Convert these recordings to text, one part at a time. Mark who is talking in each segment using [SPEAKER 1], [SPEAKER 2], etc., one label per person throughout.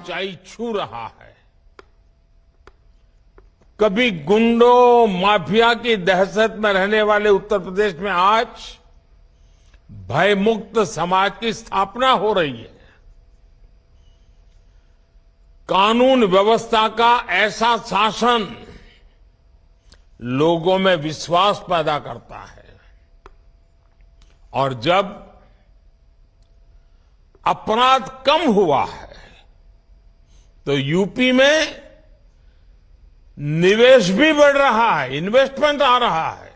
[SPEAKER 1] ऊंचाई छू रहा है। कभी गुंडों माफिया की दहशत में रहने वाले उत्तर प्रदेश में आज भयमुक्त समाज की स्थापना हो रही है। कानून व्यवस्था का ऐसा शासन लोगों में विश्वास पैदा करता है और जब अपराध कम हुआ है तो यूपी में निवेश भी बढ़ रहा है, इन्वेस्टमेंट आ रहा है।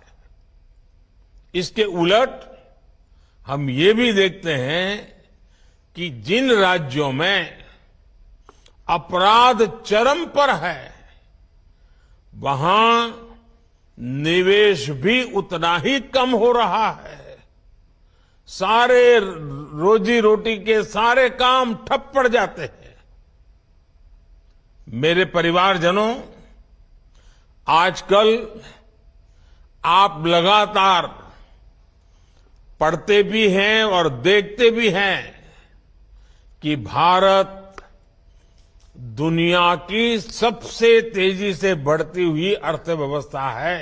[SPEAKER 1] इसके उलट हम ये भी देखते हैं कि जिन राज्यों में अपराध चरम पर है वहां निवेश भी उतना ही कम हो रहा है। सारे रोजी रोटी के सारे काम ठप पड़ जाते हैं। मेरे परिवारजनों, आजकल आप लगातार पढ़ते भी हैं और देखते भी हैं कि भारत दुनिया की सबसे तेजी से बढ़ती हुई अर्थव्यवस्था है।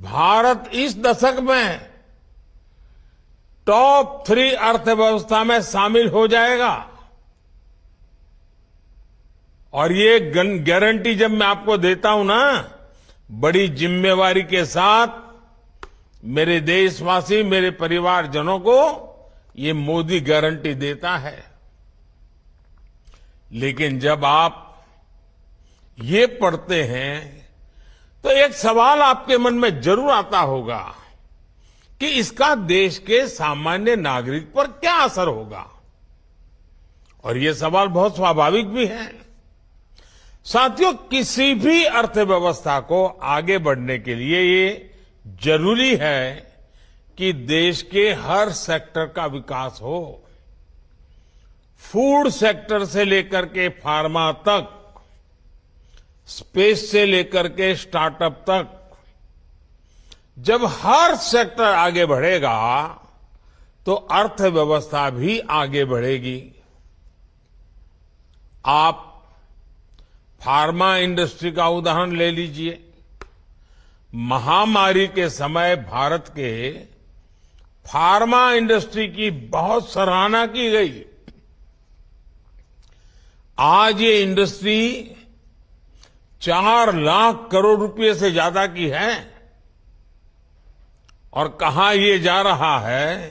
[SPEAKER 1] भारत इस दशक में टॉप 3 अर्थव्यवस्था में शामिल हो जाएगा और ये गारंटी जब मैं आपको देता हूं ना, बड़ी जिम्मेवारी के साथ मेरे देशवासी, मेरे परिवारजनों को ये मोदी गारंटी देता है। लेकिन जब आप ये पढ़ते हैं तो एक सवाल आपके मन में जरूर आता होगा कि इसका देश के सामान्य नागरिक पर क्या असर होगा, और ये सवाल बहुत स्वाभाविक भी है। साथियों, किसी भी अर्थव्यवस्था को आगे बढ़ने के लिए ये जरूरी है कि देश के हर सेक्टर का विकास हो। फूड सेक्टर से लेकर के फार्मा तक, स्पेस से लेकर के स्टार्टअप तक, जब हर सेक्टर आगे बढ़ेगा तो अर्थव्यवस्था भी आगे बढ़ेगी। आप फार्मा इंडस्ट्री का उदाहरण ले लीजिए। महामारी के समय भारत के फार्मा इंडस्ट्री की बहुत सराहना की गई। आज ये इंडस्ट्री 4 लाख करोड़ रुपए से ज्यादा की है और कहा यह जा रहा है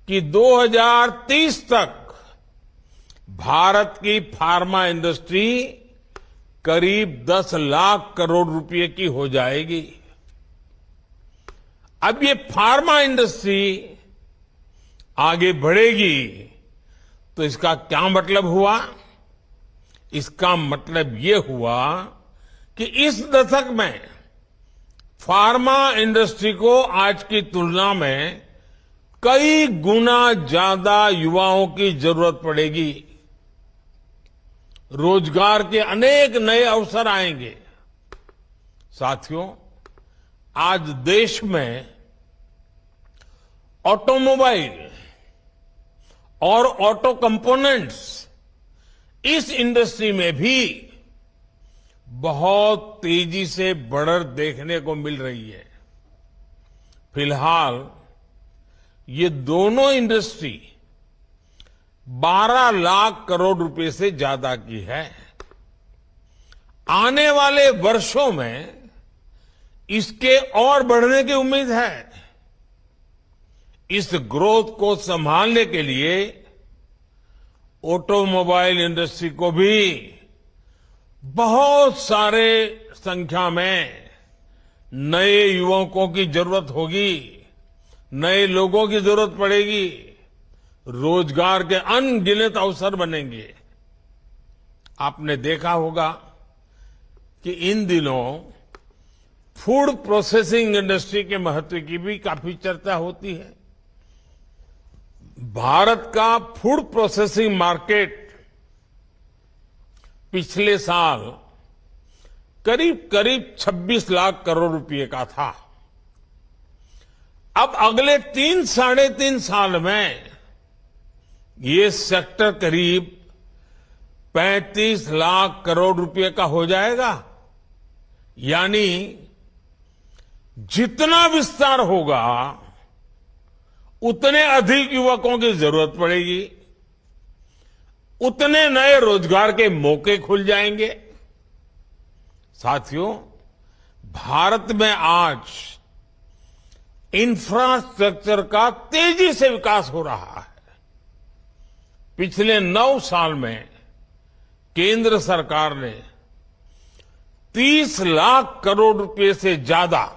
[SPEAKER 1] कि 2030 तक भारत की फार्मा इंडस्ट्री करीब 10 लाख करोड़ रुपए की हो जाएगी। अब ये फार्मा इंडस्ट्री आगे बढ़ेगी तो इसका क्या मतलब हुआ? इसका मतलब ये हुआ कि इस दशक में फार्मा इंडस्ट्री को आज की तुलना में कई गुना ज्यादा युवाओं की जरूरत पड़ेगी। रोजगार के अनेक नए अवसर आएंगे। साथियों, आज देश में ऑटोमोबाइल और ऑटो कंपोनेंट्स, इस इंडस्ट्री में भी बहुत तेजी से बढ़त देखने को मिल रही है। फिलहाल ये दोनों इंडस्ट्री 12 लाख करोड़ रुपए से ज्यादा की है। आने वाले वर्षों में इसके और बढ़ने की उम्मीद है। इस ग्रोथ को संभालने के लिए ऑटोमोबाइल इंडस्ट्री को भी बहुत सारे संख्या में नए युवकों की जरूरत होगी, नए लोगों की जरूरत पड़ेगी, रोजगार के अनगिनत अवसर बनेंगे। आपने देखा होगा कि इन दिनों फूड प्रोसेसिंग इंडस्ट्री के महत्व की भी काफी चर्चा होती है। भारत का फूड प्रोसेसिंग मार्केट पिछले साल करीब 26 लाख करोड़ रुपए का था। अब अगले 3 साढ़े 3 साल में ये सेक्टर करीब 35 लाख करोड़ रुपए का हो जाएगा। यानी जितना विस्तार होगा उतने अधिक युवकों की जरूरत पड़ेगी, उतने नए रोजगार के मौके खुल जाएंगे। साथियों, भारत में आज इंफ्रास्ट्रक्चर का तेजी से विकास हो रहा है। पिछले 9 साल में केंद्र सरकार ने 30 लाख करोड़ रुपए से ज्यादा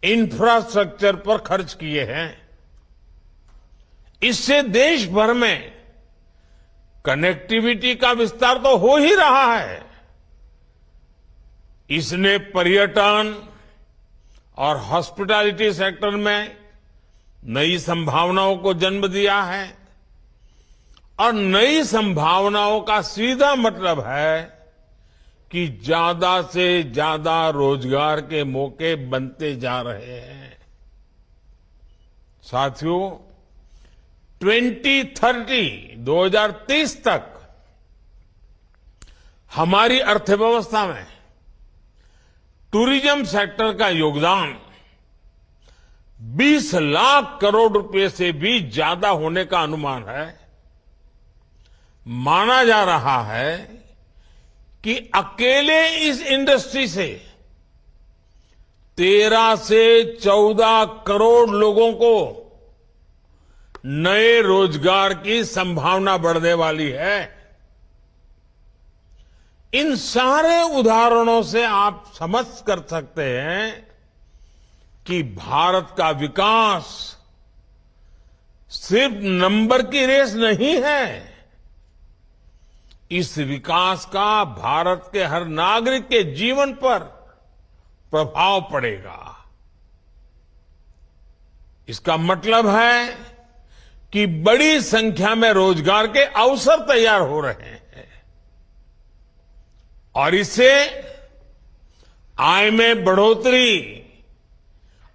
[SPEAKER 1] इंफ्रास्ट्रक्चर पर खर्च किए हैं। इससे देश भर में कनेक्टिविटी का विस्तार तो हो ही रहा है, इसने पर्यटन और हॉस्पिटैलिटी सेक्टर में नई संभावनाओं को जन्म दिया है। और नई संभावनाओं का सीधा मतलब है कि ज्यादा से ज्यादा रोजगार के मौके बनते जा रहे हैं। साथियों, 2030 तक हमारी अर्थव्यवस्था में टूरिज्म सेक्टर का योगदान 20 लाख करोड़ रुपए से भी ज्यादा होने का अनुमान है। माना जा रहा है कि अकेले इस इंडस्ट्री से 13 से 14 करोड़ लोगों को नए रोजगार की संभावना बढ़ने वाली है। इन सारे उदाहरणों से आप समझ कर सकते हैं कि भारत का विकास सिर्फ नंबर की रेस नहीं है। इस विकास का भारत के हर नागरिक के जीवन पर प्रभाव पड़ेगा। इसका मतलब है कि बड़ी संख्या में रोजगार के अवसर तैयार हो रहे हैं और इससे आय में बढ़ोतरी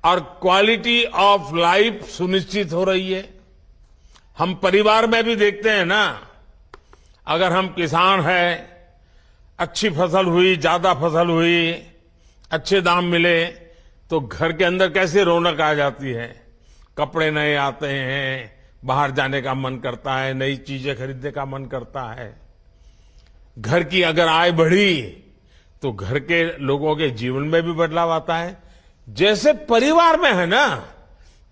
[SPEAKER 1] और क्वालिटी ऑफ लाइफ सुनिश्चित हो रही है। हम परिवार में भी देखते हैं ना, अगर हम किसान हैं, अच्छी फसल हुई, ज्यादा फसल हुई, अच्छे दाम मिले तो घर के अंदर कैसे रौनक आ जाती है। कपड़े नए आते हैं, बाहर जाने का मन करता है, नई चीजें खरीदने का मन करता है। घर की अगर आय बढ़ी तो घर के लोगों के जीवन में भी बदलाव आता है। जैसे परिवार में है ना,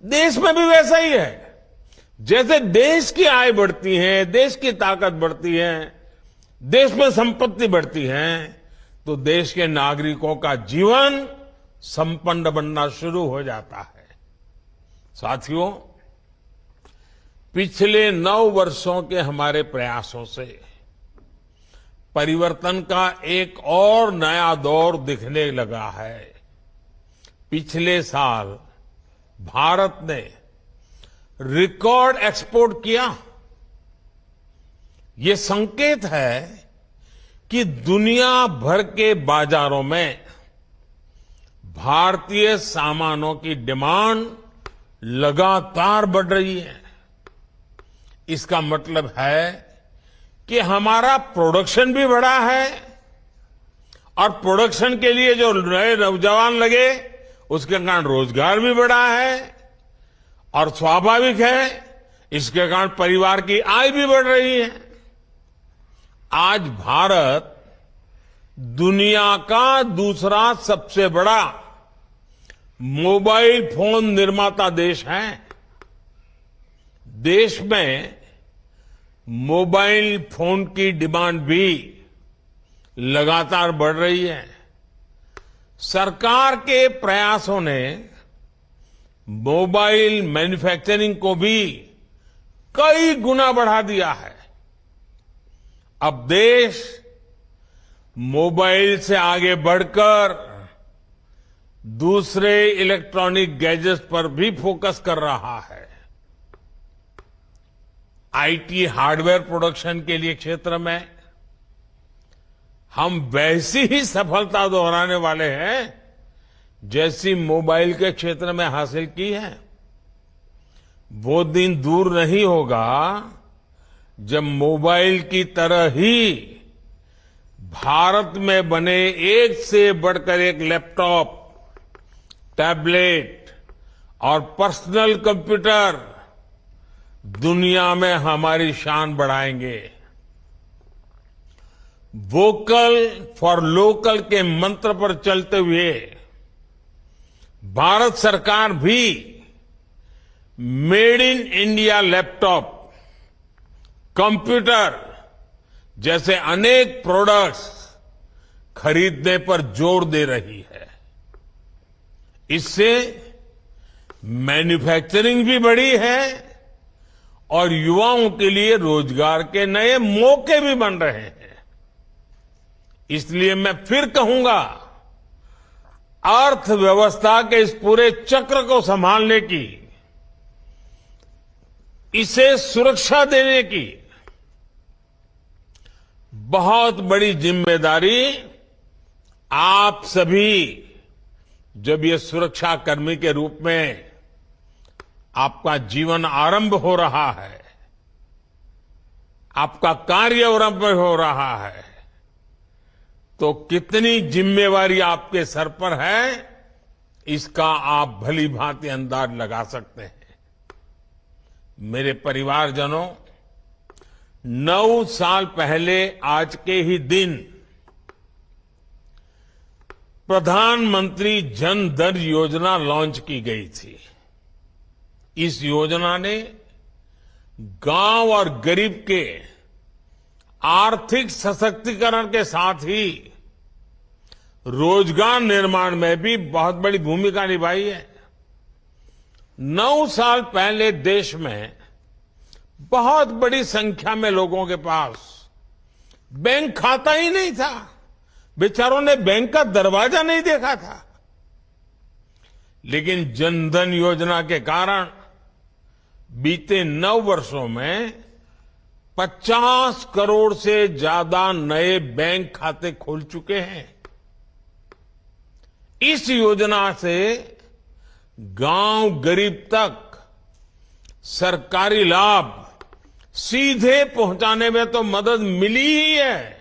[SPEAKER 1] देश में भी वैसा ही है। जैसे देश की आय बढ़ती है, देश की ताकत बढ़ती है, देश में संपत्ति बढ़ती है, तो देश के नागरिकों का जीवन संपन्न बनना शुरू हो जाता है। साथियों, पिछले 9 वर्षों के हमारे प्रयासों से परिवर्तन का एक और नया दौर दिखने लगा है। पिछले साल भारत ने रिकॉर्ड एक्सपोर्ट किया। ये संकेत है कि दुनिया भर के बाजारों में भारतीय सामानों की डिमांड लगातार बढ़ रही है। इसका मतलब है कि हमारा प्रोडक्शन भी बढ़ा है और प्रोडक्शन के लिए जो नए नौजवान लगे उसके कारण रोजगार भी बढ़ा है और स्वाभाविक है इसके कारण परिवार की आय भी बढ़ रही है। आज भारत दुनिया का दूसरा सबसे बड़ा मोबाइल फोन निर्माता देश है। देश में मोबाइल फोन की डिमांड भी लगातार बढ़ रही है। सरकार के प्रयासों ने मोबाइल मैन्युफैक्चरिंग को भी कई गुना बढ़ा दिया है। अब देश मोबाइल से आगे बढ़कर दूसरे इलेक्ट्रॉनिक गैजेट्स पर भी फोकस कर रहा है। आईटी हार्डवेयर प्रोडक्शन के लिए क्षेत्र में हम वैसी ही सफलता दोहराने वाले हैं जैसी मोबाइल के क्षेत्र में हासिल की है। वो दिन दूर नहीं होगा जब मोबाइल की तरह ही भारत में बने एक से बढ़कर एक लैपटॉप, टैबलेट और पर्सनल कंप्यूटर दुनिया में हमारी शान बढ़ाएंगे। वोकल फॉर लोकल के मंत्र पर चलते हुए भारत सरकार भी made in India laptop, computer जैसे अनेक प्रोडक्ट्स खरीदने पर जोर दे रही है। इससे मैन्युफैक्चरिंग भी बढ़ी है और युवाओं के लिए रोजगार के नए मौके भी बन रहे हैं। इसलिए मैं फिर कहूंगा, अर्थव्यवस्था के इस पूरे चक्र को संभालने की, इसे सुरक्षा देने की बहुत बड़ी जिम्मेदारी आप सभी, जब ये सुरक्षा कर्मी के रूप में आपका जीवन आरंभ हो रहा है, आपका कार्य आरंभ हो रहा है, तो कितनी जिम्मेवारी आपके सर पर है, इसका आप भली भांति अंदाज लगा सकते हैं। मेरे परिवारजनों, 9 साल पहले आज के ही दिन प्रधानमंत्री जन धन योजना लॉन्च की गई थी। इस योजना ने गांव और गरीब के आर्थिक सशक्तिकरण के साथ ही रोजगार निर्माण में भी बहुत बड़ी भूमिका निभाई है। 9 साल पहले देश में बहुत बड़ी संख्या में लोगों के पास बैंक खाता ही नहीं था। बेचारों ने बैंक का दरवाजा नहीं देखा था। लेकिन जनधन योजना के कारण बीते 9 वर्षों में 50 करोड़ से ज्यादा नए बैंक खाते खुल चुके हैं। इस योजना से गांव गरीब तक सरकारी लाभ सीधे पहुंचाने में तो मदद मिली ही है,